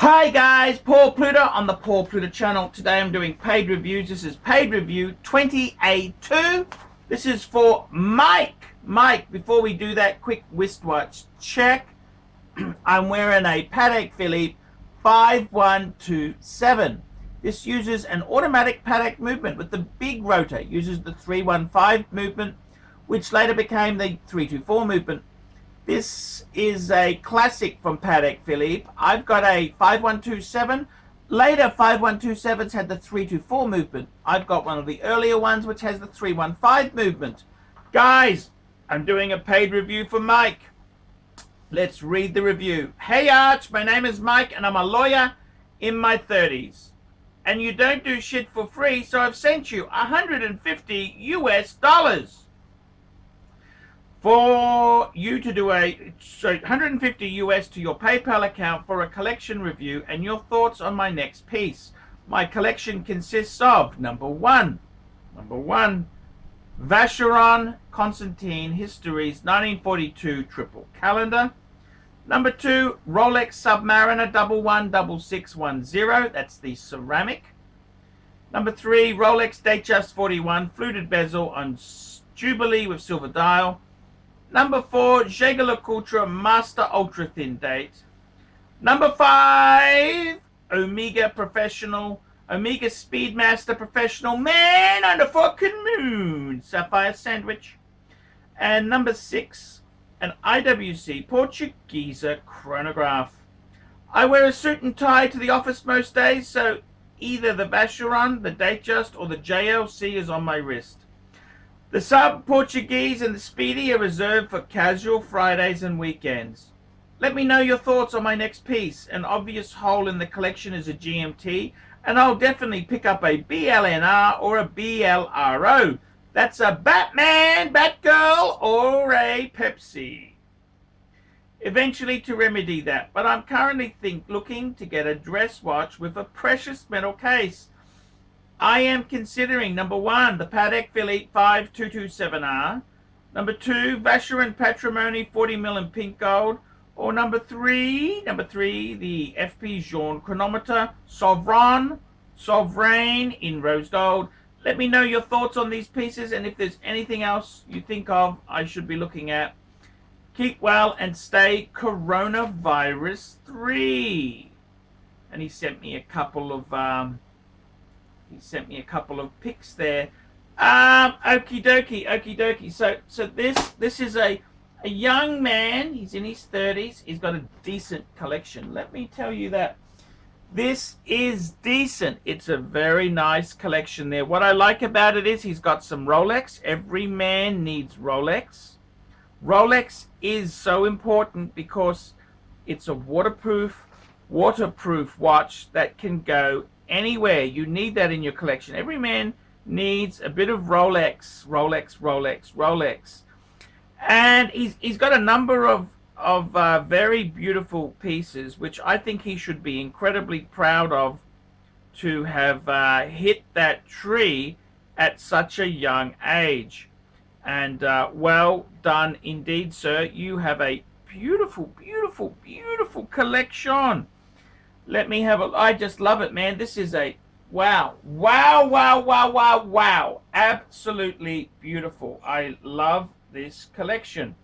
Hi guys, Paul Pluta on the Paul Pluta channel. Today I'm doing paid reviews. This is paid review 20A2. This is for Mike. Mike, before we do that, quick wristwatch check. I'm wearing a Patek Philippe 5127. This uses an automatic Patek movement with the big rotor. It uses the 315 movement, which later became the 324 movement. This is a classic from Patek Philippe. I've got a 5127. Later 5127s had the 324 movement. I've got one of the earlier ones which has the 315 movement. Guys, I'm doing a paid review for Mike. Let's read the review. Hey Arch, my name is Mike and I'm a lawyer in my 30s. And you don't do shit for free, so I've sent you $150 US. For you to do $150 US to your PayPal account for a collection review and your thoughts on my next piece. My collection consists of number one, Vacheron Constantine Histories 1942 triple calendar. Number two, Rolex Submariner 116610. That's the ceramic. Number three, Rolex Datejust 41 fluted bezel on Jubilee with silver dial. Number four, ArchieLuxury Master Ultra Thin Date. Number five, Omega Speedmaster Professional Man on the fucking moon Sapphire Sandwich. And number six, an IWC Portuguese chronograph. I wear a suit and tie to the office most days, so either the Vacheron, the Datejust, or the JLC is on my wrist. The Sub Portuguese and the Speedy are reserved for casual Fridays and weekends. Let me know your thoughts on my next piece. An obvious hole in the collection is a GMT, and I'll definitely pick up a BLNR or a BLRO. That's a Batman, Batgirl, or a Pepsi. Eventually to remedy that, but I'm currently looking to get a dress watch with a precious metal case. I am considering number one, the Patek Philippe 5227R, number two, Vacheron Patrimony 40mm in pink gold, or number three, the FP Jaune chronometer Sovereign in rose gold. Let me know your thoughts on these pieces and if there's anything else you think of I should be looking at. Keep well and stay coronavirus free. And he sent me a couple of pics there. Okie dokie. So this is a young man. He's in his 30s. He's got a decent collection. Let me tell you that. This is decent. It's a very nice collection there. What I like about it is he's got some Rolex. Every man needs Rolex. Rolex is so important because it's a waterproof watch that can go anywhere. You need that in your collection. Every man needs a bit of Rolex. And he's got a number of very beautiful pieces, which I think he should be incredibly proud of to have hit that tree at such a young age. And well done indeed, sir. You have a beautiful collection. Let me have a... I just love it, man. This is a... Wow. Absolutely beautiful. I love this collection.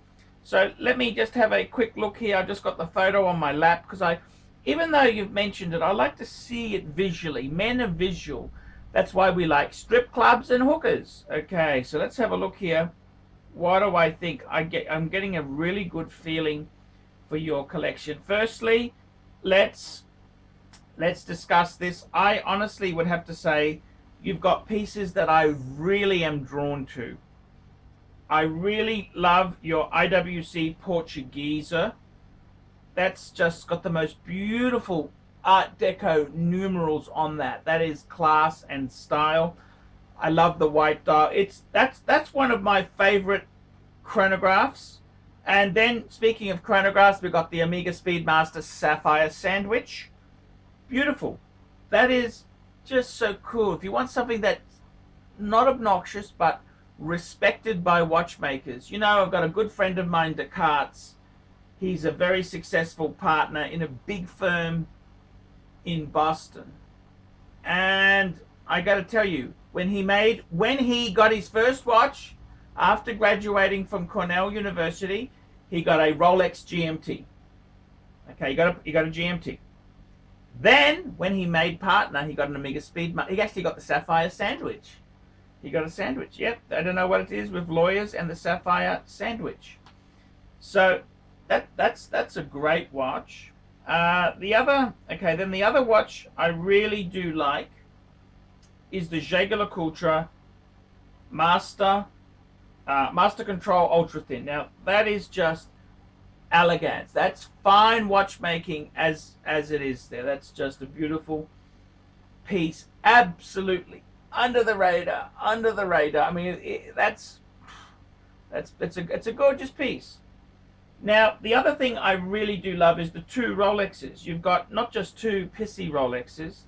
So let me just have a quick look here. I just got the photo on my lap because even though you've mentioned it, I like to see it visually. Men are visual. That's why we like strip clubs and hookers. Okay, so let's have a look here. What do I think? I'm getting a really good feeling for your collection. Firstly, let's discuss this. I honestly would have to say you've got pieces that I really am drawn to. I really love your IWC Portuguese. That's just got the most beautiful Art Deco numerals on that. That is class and style. I love the white dial. That's one of my favorite chronographs. And then speaking of chronographs, we've got the Omega Speedmaster Sapphire Sandwich. Beautiful. That is just so cool. If you want something that's not obnoxious but respected by watchmakers. You know, I've got a good friend of mine, Descartes. He's a very successful partner in a big firm in Boston. And I got to tell you, when he got his first watch after graduating from Cornell University, he got a Rolex GMT. Okay, he got a GMT. Then, when he made partner, he got an Omega Speed. He actually got the Sapphire Sandwich. He got a sandwich. Yep, I don't know what it is with lawyers and the Sapphire Sandwich. So that's a great watch. The other watch I really do like is the Jaeger-LeCoultre Master Control Ultra Thin. Now that is just elegance. That's fine watchmaking as it is there. That's just a beautiful piece. Absolutely under the radar. I mean, it's a gorgeous piece. Now, the other thing I really do love is the two Rolexes. You've got not just two pissy Rolexes,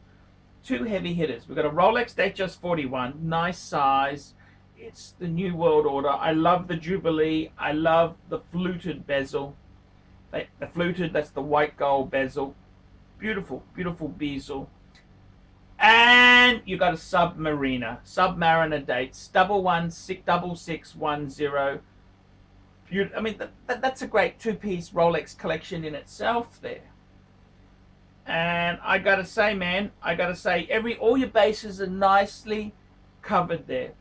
two heavy hitters. We've got a Rolex Datejust 41, nice size. It's the New World Order. I love the Jubilee. I love the fluted bezel. The fluted, that's the white gold bezel. Beautiful, beautiful bezel. And you got a Submariner dates, 1166610. I mean, that's a great two-piece Rolex collection in itself there. And I gotta say, man, all your bases are nicely covered there.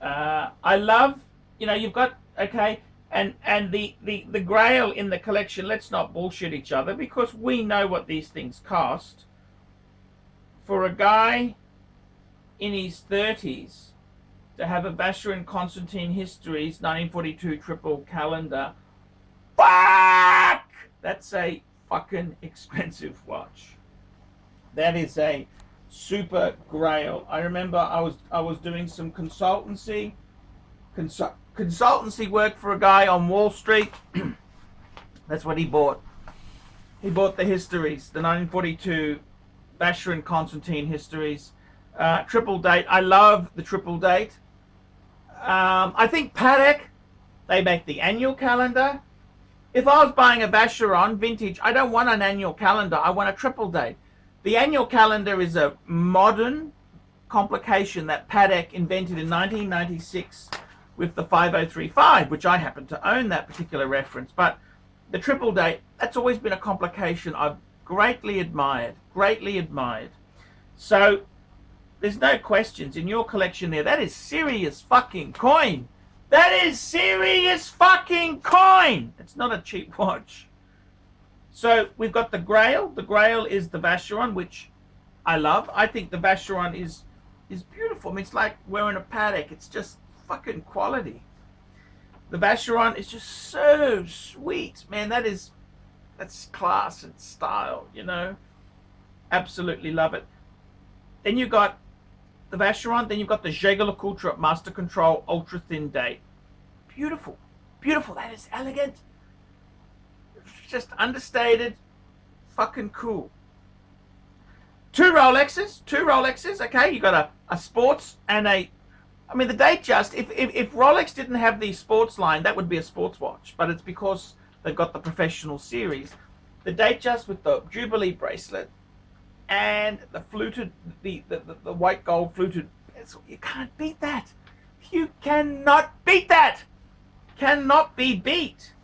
I love, you've got, okay, and the Grail in the collection. Let's not bullshit each other, because we know what these things cost. For a guy in his 30s to have a Vacheron Constantine Histories 1942 triple calendar, fuck! That's a fucking expensive watch. That is a super Grail. I remember I was doing some consultancy work for a guy on Wall Street. That's what he bought. He bought the Histories, the 1942 Vacheron Constantine Histories, triple date. I love the triple date. I think Patek, they make the annual calendar. If I was buying a Vacheron vintage, I don't want an annual calendar. I want a triple date. The annual calendar is a modern complication that Patek invented in 1996 with the 5035, which I happen to own that particular reference. But the triple date, that's always been a complication I've greatly admired. So there's no questions in your collection there. That is serious fucking coin. It's not a cheap watch. So we've got the Grail. The Grail is the Vacheron, which I love. I think the Vacheron is beautiful. I mean, it's like wearing a Patek. It's just fucking quality. The Vacheron is just so sweet, man. That's class and style, Absolutely love it. Then you got the Vacheron. Then you've got the Jaeger-LeCoultre Master Control Ultra Thin Date. Beautiful. That is elegant. It's just understated. Fucking cool. Two Rolexes. Okay, you got a sports and a. I mean, the Datejust. If Rolex didn't have the sports line, that would be a sports watch. But it's because they've got the professional series. The Datejust with the Jubilee bracelet and the fluted, the white gold fluted. You can't beat that. You cannot beat that. Cannot be beat.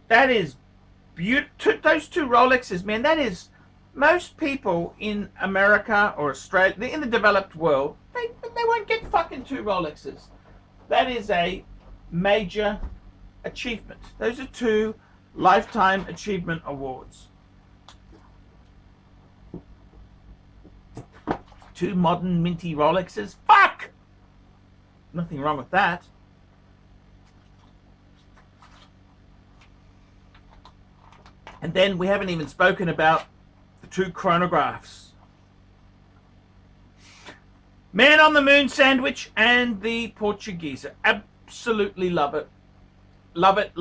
That is beautiful. Those two Rolexes, man. That is, most people in America or Australia, in the developed world, they won't get fucking two Rolexes. That is a major achievement. Those are two Lifetime Achievement Awards. Two modern minty Rolexes. Fuck! Nothing wrong with that. And then we haven't even spoken about the two chronographs. Man on the Moon Sandwich and the Portuguese. Absolutely love it. Love it.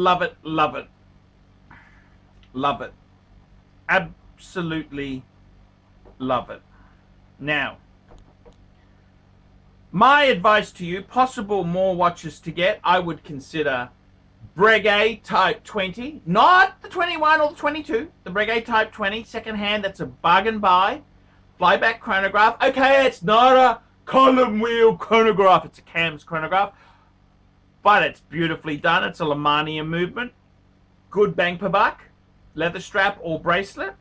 Absolutely love it. Now, my advice to you, possible more watches to get, I would consider Breguet Type 20, not the 21 or the 22, the Breguet Type 20, second hand. That's a bargain buy. Flyback chronograph. Okay, it's not a column wheel chronograph, it's a cams chronograph, but it's beautifully done. It's a OMMANEY movement. Good bang per buck. Leather strap or bracelet.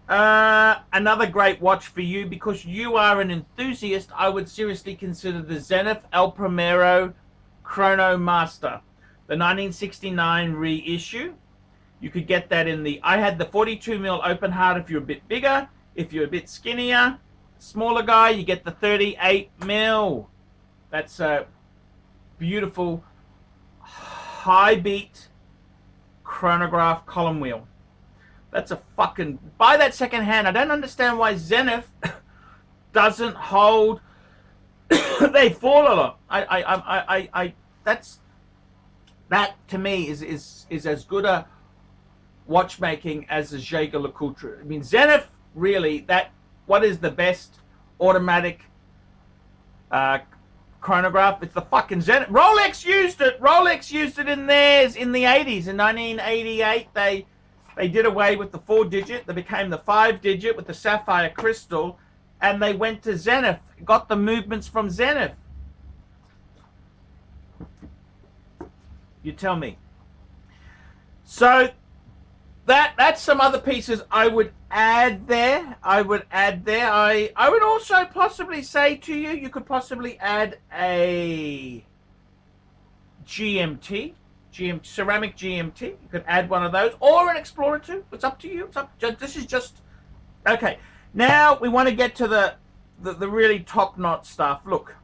Another great watch for you because you are an enthusiast. I would seriously consider the Zenith El Primero Chrono Master, the 1969 reissue. You could get that in the, I had the 42mm open heart if you're a bit bigger. If you're a bit skinnier, smaller guy, you get the 38mm. That's a beautiful high beat chronograph column wheel. That's a fucking, buy that second hand. I don't understand why Zenith doesn't hold. They fall a lot. That to me is as good a watchmaking as the ArchieLuxury. I mean, Zenith really, what is the best automatic chronograph? It's the fucking Zenith. Rolex used it in theirs in the 80s. In 1988 they did away with the 4-digit. They became the 5-digit with the sapphire crystal, and they went to Zenith, got the movements from Zenith. You tell me. So that's some other pieces I would add there. I would also possibly say to you, you could possibly add a GMT, ceramic GMT. You could add one of those, or an Explorer 2. It's up to you. This is just okay. Now we want to get to the really top-notch stuff. Look,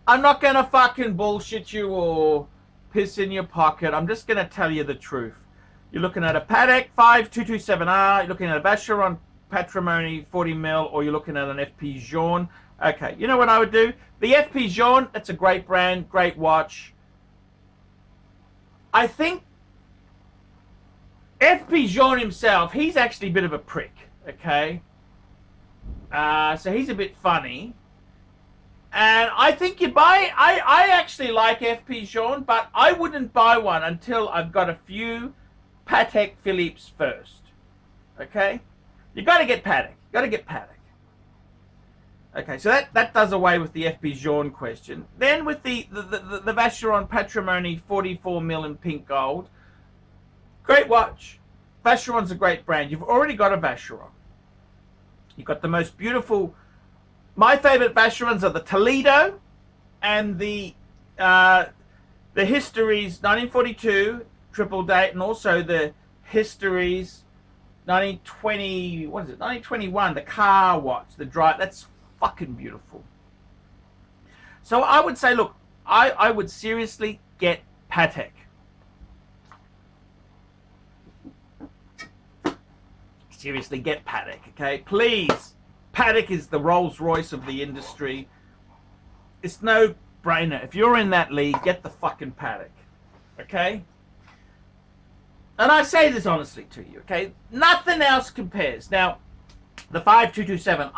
I'm not gonna fucking bullshit you or piss in your pocket. I'm just gonna tell you the truth. You're looking at a Patek 5227R, you're looking at a Vacheron Patrimony 40mm, or you're looking at an FP Journe. Okay, you know what I would do? The FP Journe, that's a great brand, great watch. I think FP Journe himself, he's actually a bit of a prick, okay? So he's a bit funny. And I think you buy, I actually like FP Journe, but I wouldn't buy one until I've got a few Patek Philippe's first. Okay? You got to get Patek. You got to get Patek. Okay, so that does away with the FP Journe question. Then with the Vacheron Patrimony 44mm in pink gold. Great watch. Vacheron's a great brand. You've already got a Vacheron. You've got the most beautiful. My favorite Vacherons are the Toledo and the Histories 1942 triple date, and also the Histories 1920. What is it? 1921. The car watch, the drive. That's fucking beautiful. So I would say, look, I would seriously get Patek. Seriously, get Patek, okay? Please. Patek is the Rolls Royce of the industry. It's no brainer. If you're in that league, get the fucking Patek, okay? And I say this honestly to you, okay? Nothing else compares. Now, the 5227,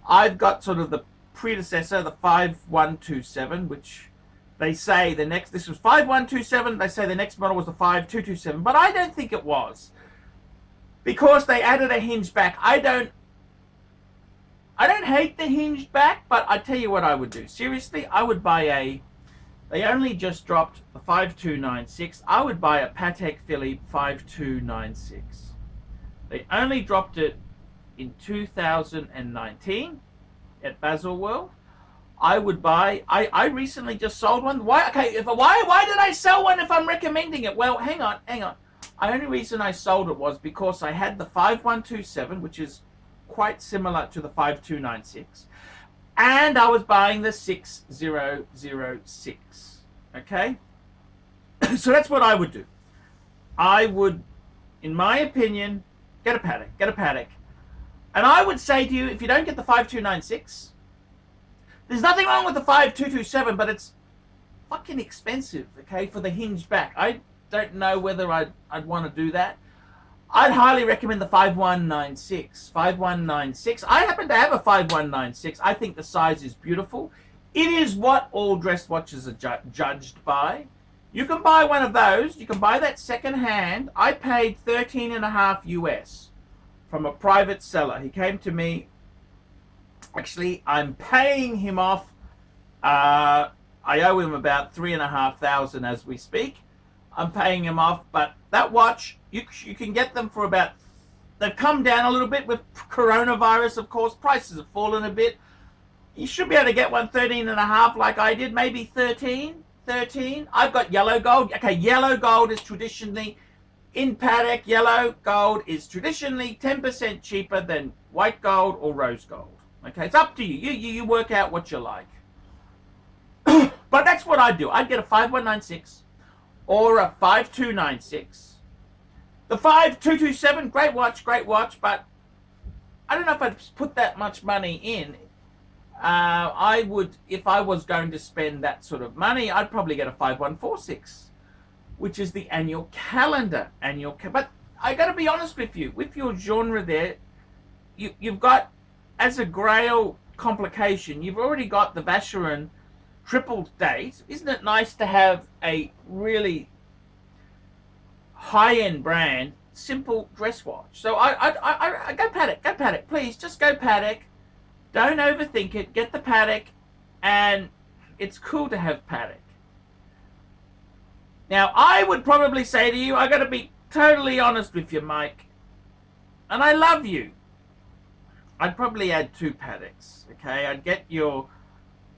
I've got sort of the predecessor, the 5127, which they say the next, this was 5127, they say the next model was the 5227, but I don't think it was. Because they added a hinge back. I don't hate the hinged back, but I tell you what I would do. Seriously, I would buy they only just dropped the 5296. I would buy a Patek Philippe 5296. They only dropped it in 2019 at Baselworld. I would buy, I recently just sold one. Why did I sell one if I'm recommending it? Well, hang on. The only reason I sold it was because I had the 5127, which is quite similar to the 5296, and I was buying the 6006. Okay? So that's what I would do. I would, in my opinion, get a Patek. And I would say to you, if you don't get the 5296, there's nothing wrong with the 5227, but it's fucking expensive, okay, for the hinged back. I don't know whether I'd want to do that. I'd highly recommend the 5196. 5196. I happen to have a 5196. I think the size is beautiful. It is what all dress watches are judged by. You can buy one of those. You can buy that second hand. I paid 13.5 US from a private seller. He came to me. Actually, I'm paying him off. I owe him about 3,500 as we speak. I'm paying him off, but that watch, you can get them for about, they've come down a little bit with coronavirus, of course. Prices have fallen a bit. You should be able to get one 13.5 like I did, maybe 13. I've got yellow gold. Okay, yellow gold is traditionally, in Patek, yellow gold is traditionally 10% cheaper than white gold or rose gold. Okay, it's up to you. You work out what you like. But that's what I'd do. I'd get a 5196 or a 5296. The 5227, great watch, but I don't know if I'd put that much money in. I would, if I was going to spend that sort of money, I'd probably get a 5146, which is the annual calendar. But I got to be honest with you, with your genre there, you've got, as a grail complication, you've already got the Vacheron triple date. Isn't it nice to have a really high-end brand, simple dress watch? So I go Patek, please, just go Patek. Don't overthink it. Get the Patek, and it's cool to have Patek. Now, I would probably say to you, I got to be totally honest with you, Mike, and I love you. I'd probably add 2 Pateks, okay? I'd get your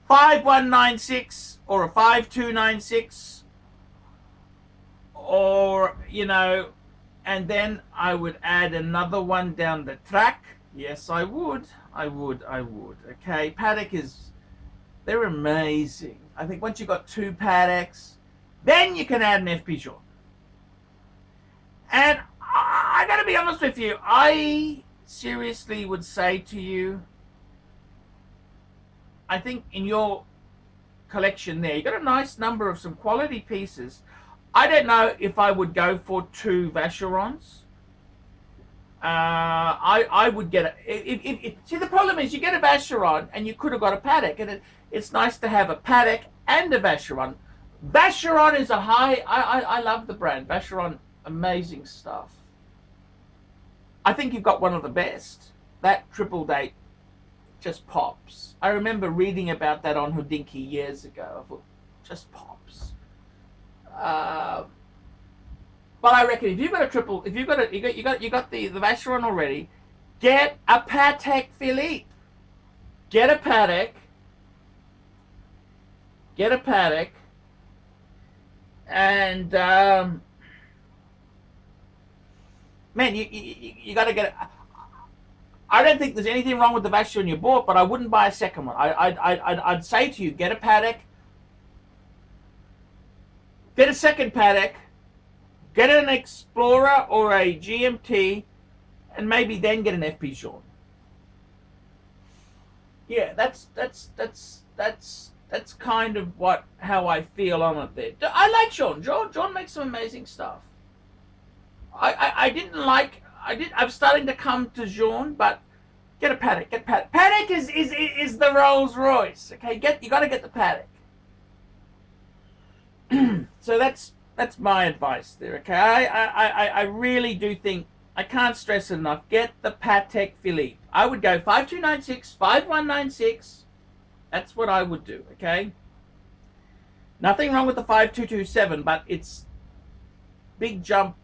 5196 or a 5296, or, you know, and then I would add another one down the track. Yes, I would. Okay, Patek is, they're amazing. I think once you've got 2 Pateks, then you can add an FP Journe. And I gotta be honest with you, I seriously would say to you, I think in your collection there, you got a nice number of some quality pieces. I don't know if I would go for 2 Vacherons. I would get it. See, the problem is you get a Vacheron and you could have got a Patek, and it's nice to have a Patek and a Vacheron. Vacheron is a high. I love the brand Vacheron. Amazing stuff. I think you've got one of the best. That triple date just pops. I remember reading about that on Houdinki years ago. I thought, just pops. But I reckon if you've got a triple, if you've got a, you got the Vacheron already, get a Patek Philippe. Get a Patek. And man, you got to get it. I don't think there's anything wrong with the Vacheron you bought, but I wouldn't buy a second one. I'd say to you, get a Patek. Get a second Patek. Get an Explorer or a GMT, and maybe then get an FP Journe. Yeah, that's kind of how I feel on it there. I like Journe. Journe makes some amazing stuff. I'm starting to come to Journe, but get a Patek. Patek is the Rolls Royce. Okay, you got to get the Patek. So that's my advice there. Okay, I really do think, I can't stress it enough. Get the Patek Philippe. I would go 5296, 5196. That's what I would do. Okay. Nothing wrong with the 5227, but it's big jump.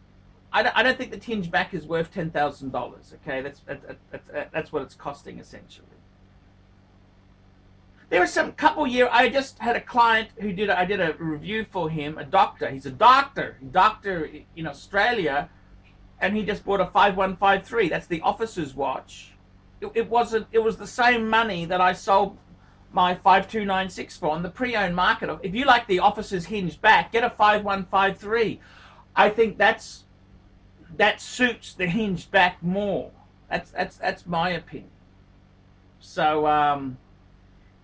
I don't think the tinge back is worth $10,000. Okay, that's what it's costing essentially. There was some couple year. I just had a client who I did a review for him. A doctor. He's a doctor in Australia, and he just bought a 5153. That's the officer's watch. It wasn't. It was the same money that I sold my 5296 for on the pre-owned market. If you like the officer's hinged back, get a 5153. I think that suits the hinged back more. That's my opinion. So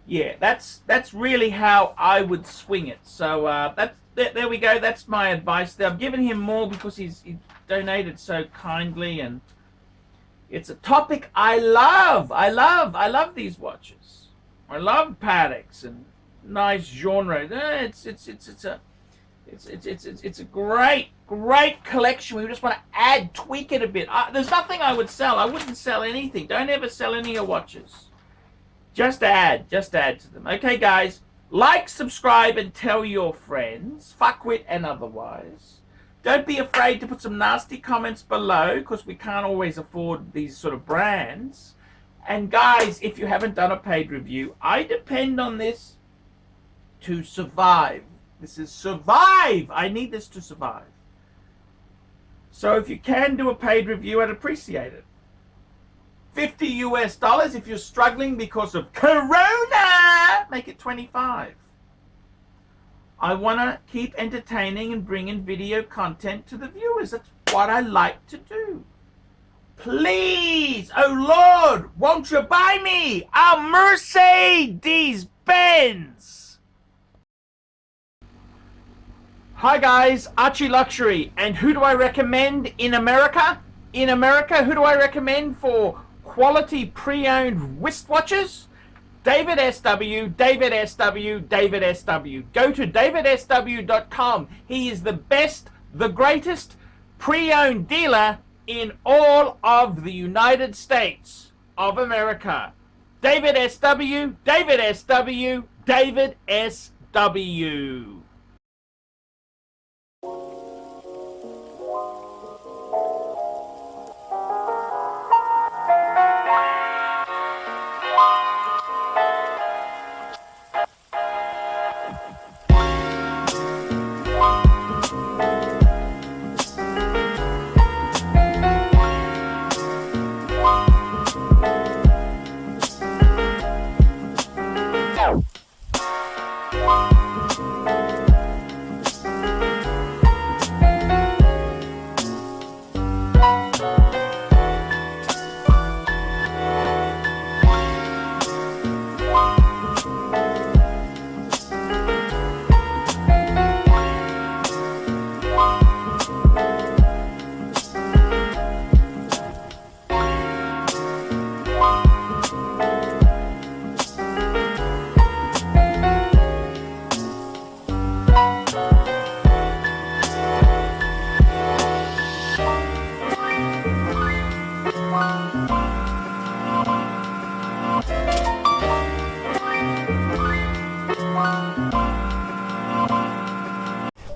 yeah, that's really how I would swing it. So there we go. That's my advice there. I've given him more because he donated so kindly, and it's a topic I love. I love these watches. I love Pateks, and nice genre. It's a great collection. We just want to tweak it a bit. There's nothing I would sell. I wouldn't sell anything. Don't ever sell any of your watches. Just add to them. Okay, guys, like, subscribe, and tell your friends, fuckwit and otherwise. Don't be afraid to put some nasty comments below, because we can't always afford these sort of brands. And guys, if you haven't done a paid review, I depend on this to survive. This is survive. I need this to survive. So if you can do a paid review, I'd appreciate it. $50 US if you're struggling because of Corona. Make it 25. I want to keep entertaining and bringing video content to the viewers. That's what I like to do. Please, oh Lord, won't you buy me a Mercedes-Benz? Hi guys, ArchieLuxury, and who do I recommend in America? In America, who do I recommend for quality pre-owned wristwatches? David SW, David SW, David SW. Go to davidsw.com. He is the best, the greatest pre-owned dealer in all of the United States of America. David SW, David SW, David SW.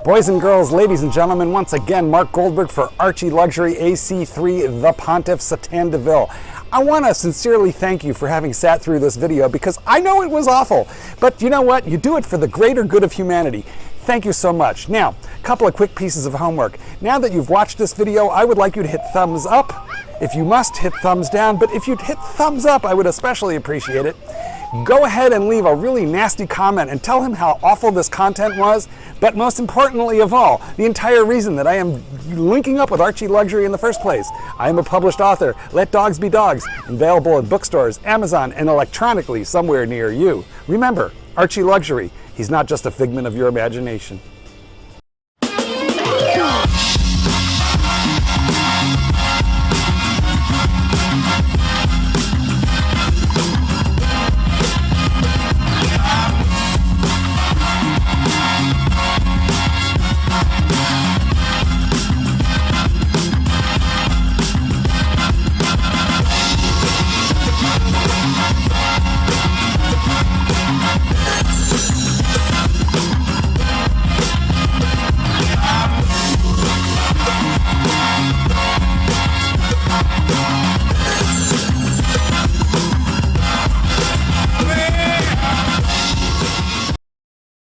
Boys and girls, ladies and gentlemen, once again, Mark Goldberg for ArchieLuxury AC3, the Pontiff, Satin de Ville. I want to sincerely thank you for having sat through this video, because I know it was awful, but you know what? You do it for the greater good of humanity. Thank you so much. Now, a couple of quick pieces of homework. Now that you've watched this video, I would like you to hit thumbs up. If you must, hit thumbs down, but if you'd hit thumbs up, I would especially appreciate it. Go ahead and leave a really nasty comment and tell him how awful this content was, but most importantly of all, the entire reason that I am linking up with ArchieLuxury in the first place. I am a published author. Let Dogs Be Dogs, available in bookstores, Amazon, and electronically somewhere near you. Remember, ArchieLuxury, he's not just a figment of your imagination.